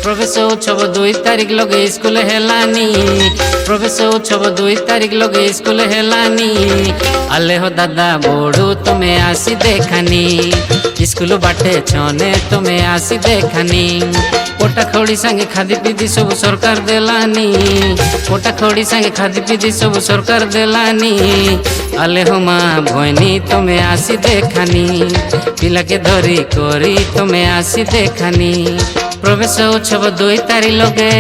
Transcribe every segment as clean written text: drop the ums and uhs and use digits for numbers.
প্রবেশ উৎসব 2 তারিখ লগে স্কুলে হেলানি প্রবেশ উৎসব 2 তারিখ লগে স্কুলে হেলানি আলে হো দাদা বড়ু তুমি আসি দেখানি স্কুল বাটে ছনে তুমি আসি দেখানি পোটা খড়ি সাঙ্গে খাদি পিদি সব সরকার দেলানি পোটা খড়ি সাঙ্গে খাদি পিদি সব সরকার দেলানি আলে হো মা ভয়নি তুমি আসি দেখানি পিলাকে ধরি করি তুমি আসি দেখানি প্রবেশ উৎসব 2 তারিখ লগে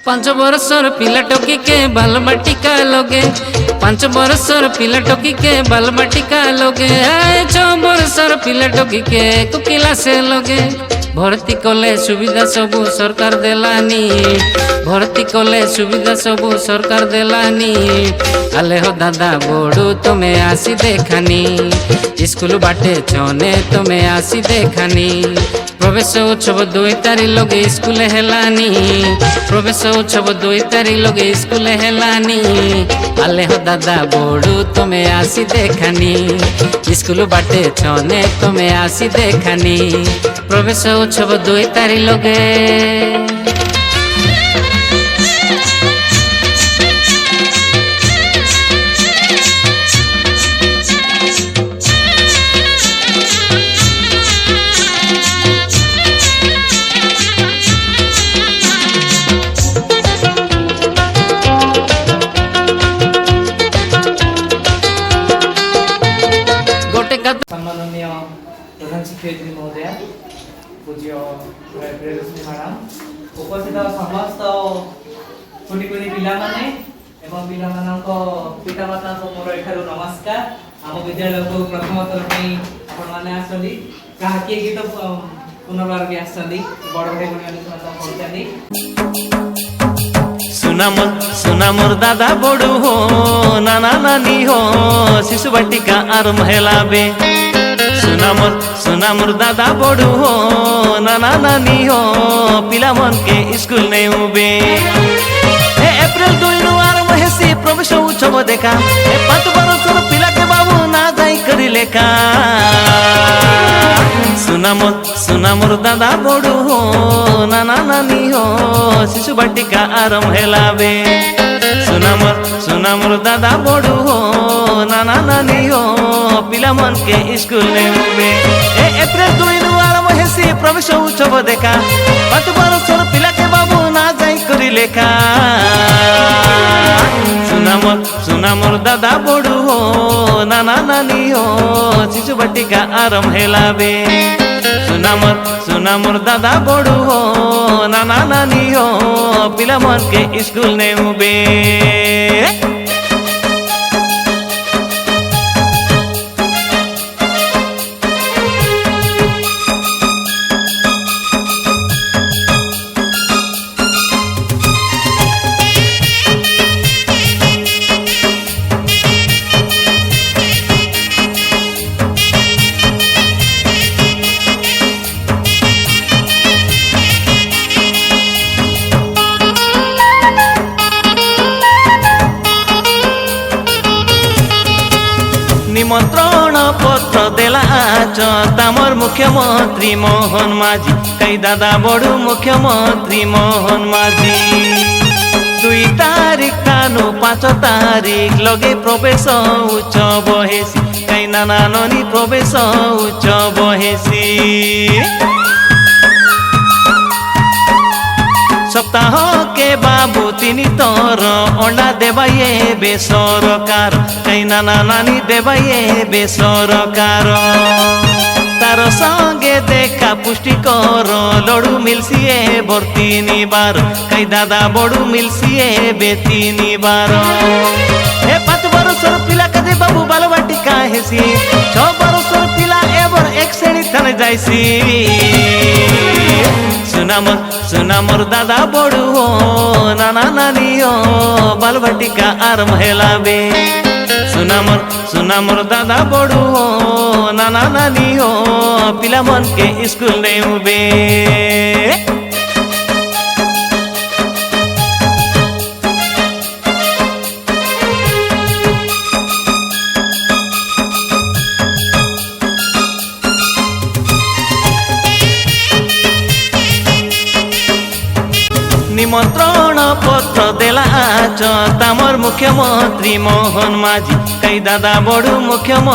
पांच बरसर पिला टोकी के बाल बाटिका लगे 5 बरसर पिला टोकी के बाल बाटिका लगे 6 बरसर पिला टोकी के कुकिला से लगे भर्ती कले सुविधा सबू सरकार देलानी भर्ती कले सुविधा सबू सरकार देलानी आले हो दादा बड़ू तुम्हें आसी देखानी स्कूल बाटे छने तुम्हें आसी देखानी प्रवेश उत्सव 2 तारिख लगे स्कूल हेलानी प्रवेश उत्सव 2 तारिख लगे स्कूल हेलानी आले हो दादा बड़ू तुम्हें आसी देखानी स्कूल बाटे छने तुम्हें आसी देखानी प्रवेश उत्सव 2 तारिख लगे सम्माननीय प्रधान शिक्षयित्री महोदय पूज्य प्रियदर्शिनी मैडम उपस्थित समस्त कुनी कुनी पिला माने एवं पिला मानक पिता माता को मोर एठारु नमस्कार आम विद्यालय को प्रथम थर पे आपण माने आसली काहे गीत पुनर्बार भी आसली बड़ भाई बणी माने पहुंचाली सुना मोर दादा बड़ू हो नाना नानी हो शिशु बाटिका आरंभ हेलाबे सुना मोर दादा बड़ू हो नाना नानी हो पिला मन के स्कूल नहीं उबे एप्रिल 2 नु आरंभ हेसी प्रवेश उत्सव देखा 5 बरसर पिला के बाबू ना जाई करी लेका सुना मोर दादा बड़ू हो नाना नानी हो शिशु बाटिका आरंभ हेलाबे सुना मोर दादा बड़ू हो नाना नानी हो पिला मन के स्कूल ने उबे एप्रिल 2 नु आरंभ हेसी प्रवेश उत्सव देखा 5 बरसर पिला के बाबू ना जाई करी लेखा सुना मोर दादा बड़ू हो नाना नानी हो शिशु बाटिका आरंभ हेलाबे सुना मोर दादा बड़ू हो नाना नानी हो पिला मन के स्कूल ने उबे निमंत्रण पत्र देला तमर मुख्यमंत्री मोहन माझी कई दादा बड़ू मुख्यमंत्री मोहन माझी 2 तारिख तानु 5 तारिख लगे प्रवेश उत्सव हेसी कई नाना नानी प्रवेश उत्सव हेसी सप्ताह के बाबू 3 तर अंडा देवाये बेसरकार कई नाना नानी देवाये बेसरकार तार संगे देखा पुष्टिकर लड़ू मिलसिए बर 3 बार कई दादा बड़ू मिलसिए बे 3 बार 5 बरसर पिला कदे बाबू बाल बाटिका हेसी 6 बरसर पिला एबर 1 श्रेणी थाने जाइसी सुना मोर दादा बड़ू हो नाना नानी हो बाल बाटिका आरंभ हेलाबे सुना मोर दादा बड़ू हो नाना नानी हो पिला मन के स्कूल नहीं उबे निमंत्रण पत्र देला आच तामर मुख्यमंत्री मोहन माझी कई दादा बड़ू मुख्यमंत्री